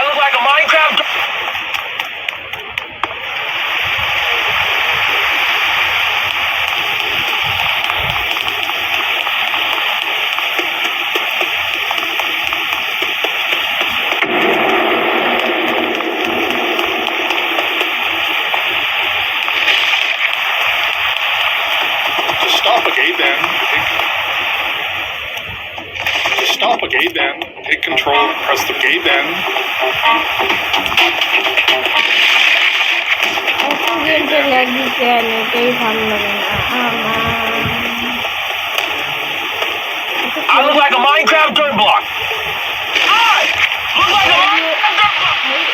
look like a Minecraft. Stop a gate then. Hit control, press the gate then. I look like a Minecraft dirt block. I look like a Minecraft dirt block.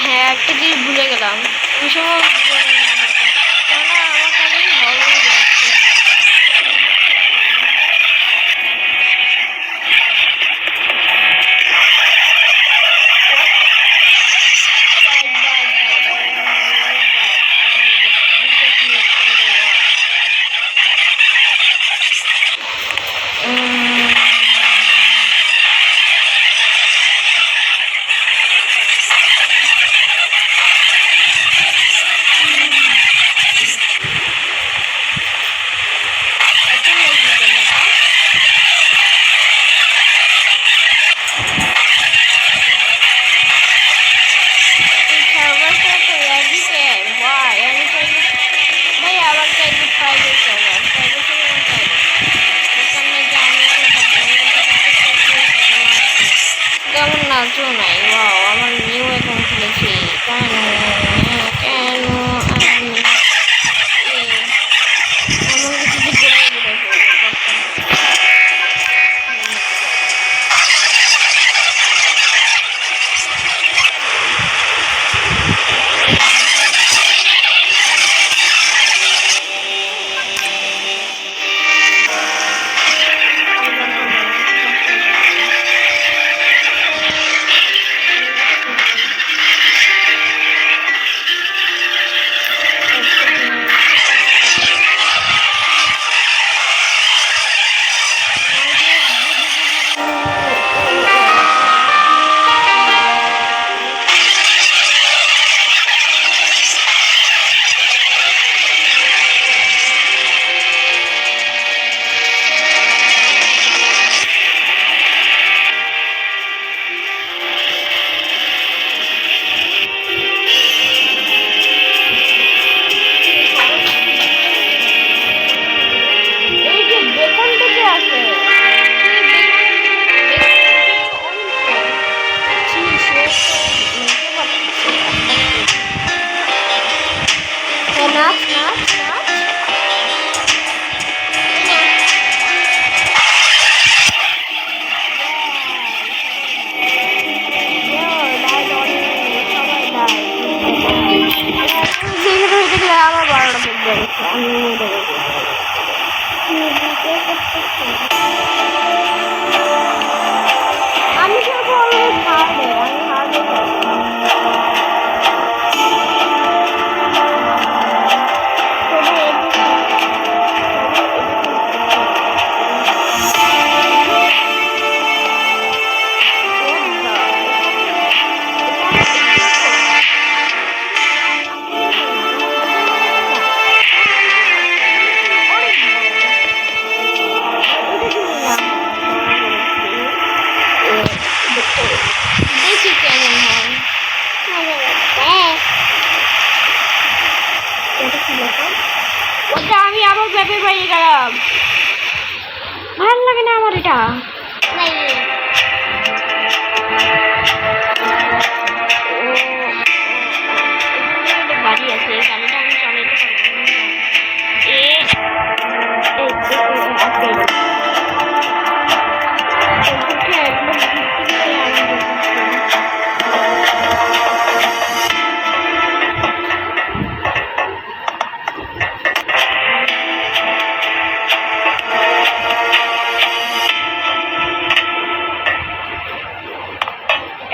হ্যাঁ, একটা জিনিস ভুলে গেলাম। ওই সময় কেমন নাচও নাই। ওয়াও, আমার নিউ অ্যাকাউন্ট খুলেছি। কেন কেন আমি আমার কিছু আমি মরে গেছি। আমি খেলবো অলওয়েজ হার্ডে, আমি হার্ডে দেখি কেমন হয়। ওটা আমি আবার ব্যাপের বাইরে গেলাম, ভালো লাগে না আমার এটা। গাড়ি আছে, এই গাড়িটা আমি চালাতে পারবো না।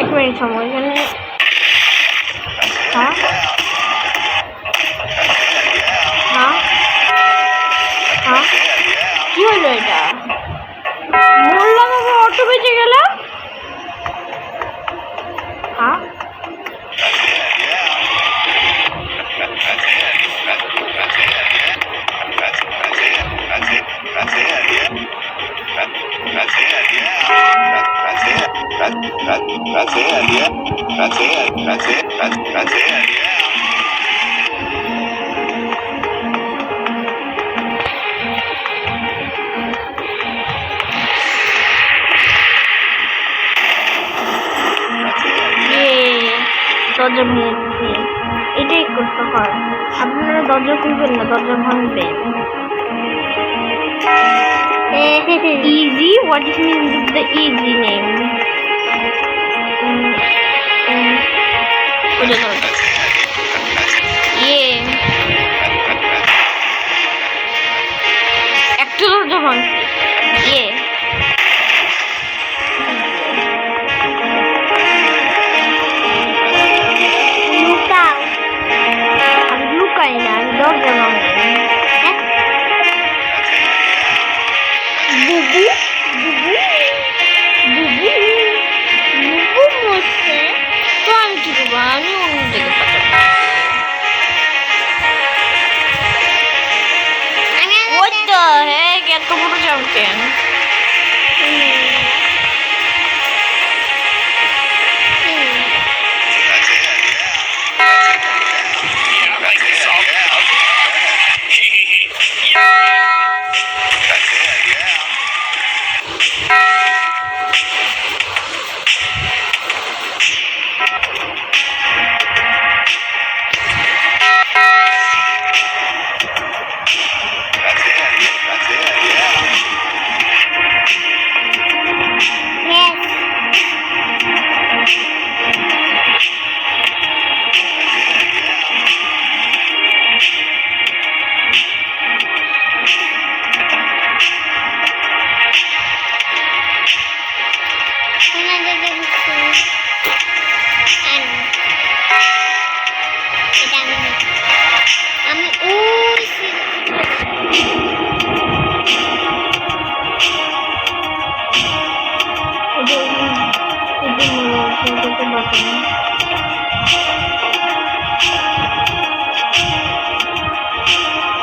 এক মিনিট সময় এখানে। হ্যাঁ হ্যাঁ হ্যাঁ, কি হলো এটা? বললাম আবার অটো বেঁচে গেল। হ্যাঁ দরজা ভেঙেছি, এটাই করতে হয়। আপনারা দরজা খুলবেন না, দরজা ভাঙবেন। Easy, what is means the easy name? একটা দরজা ভাঙছি। আমি লুকাই না, আমি দরজা ভাঙি। বুবু বুবু বুবু বুবু মরছে, তো আমি কি করবো? আমি অন্যদিকে পাঠাবো। What the heck? এত বড় জাম কেন?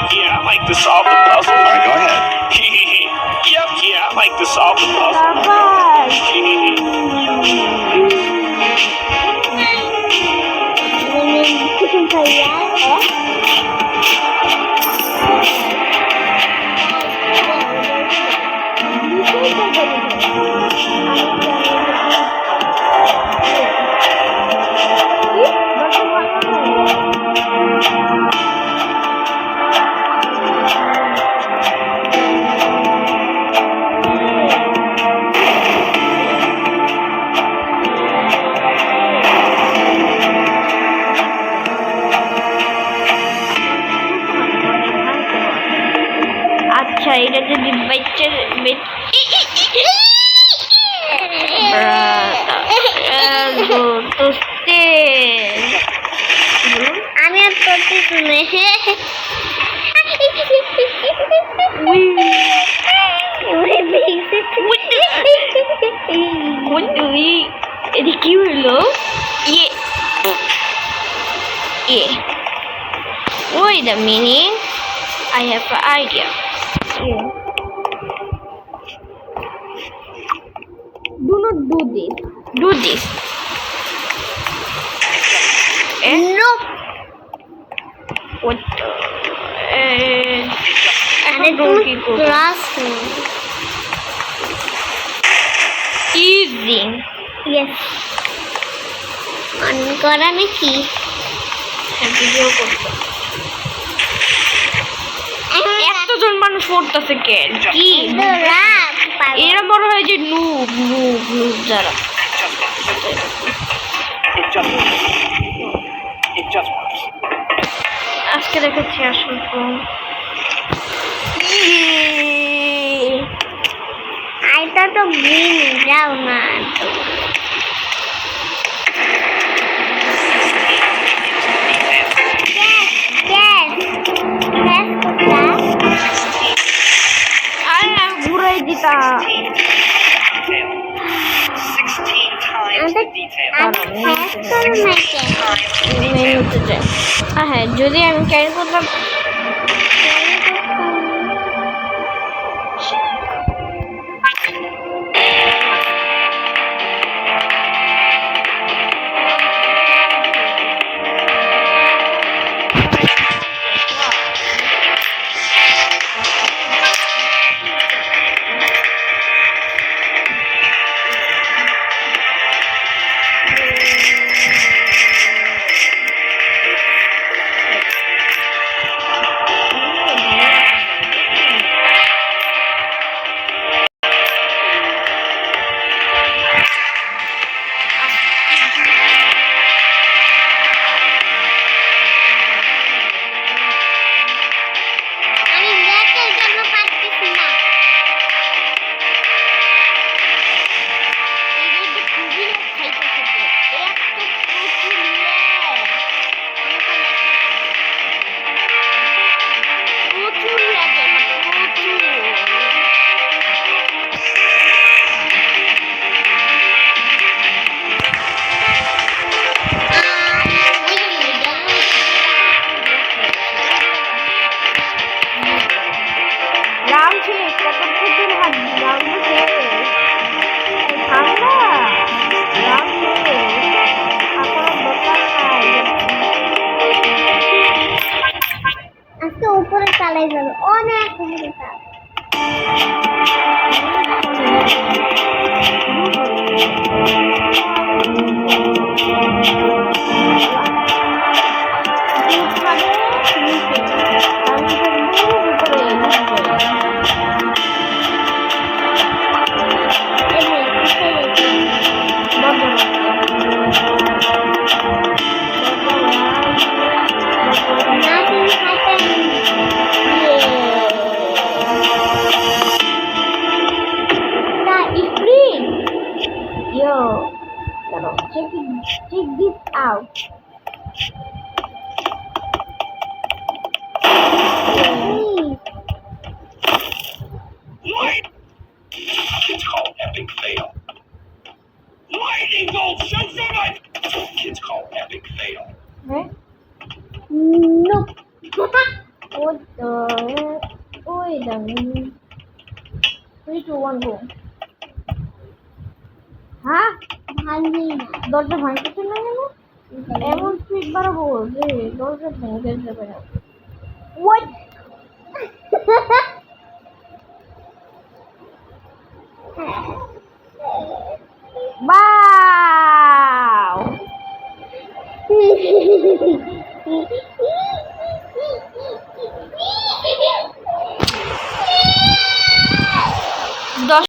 Yeah, I like to solve the puzzle. All right, go ahead. Yep, yeah, I like to solve the puzzle. it. আমি আর করতে শুনে এটা কি হলো? Wait a minute. I have an idea. Do not do this. Do this. No. What? Easy. Yes. On করা নাকি? Video করতে। এতজন মানুষ পড়তেছে কেন? কি? এরা মনে হয় যে নুব যারা। আজকে দেখাচ্ছি আসল ফোন। এটা তো গ্রিন যাও না। ঘুরাই দিতা হ্যাঁ যদি আমি ক্যারি করতাম উপরে চালাই যাবে অনেক উপরে check this out. It's called epic fail. Lightning bolt shoots from my... It's called epic fail. Right? No. What the... Wait a minute. 3, 2, 1, go. হ্যাঁ ভাঙি না দরজা ভাঙতে না কেন এমন স্পিড বাড়াবো যে দরজা ভেঙে যাবে না ওয়াট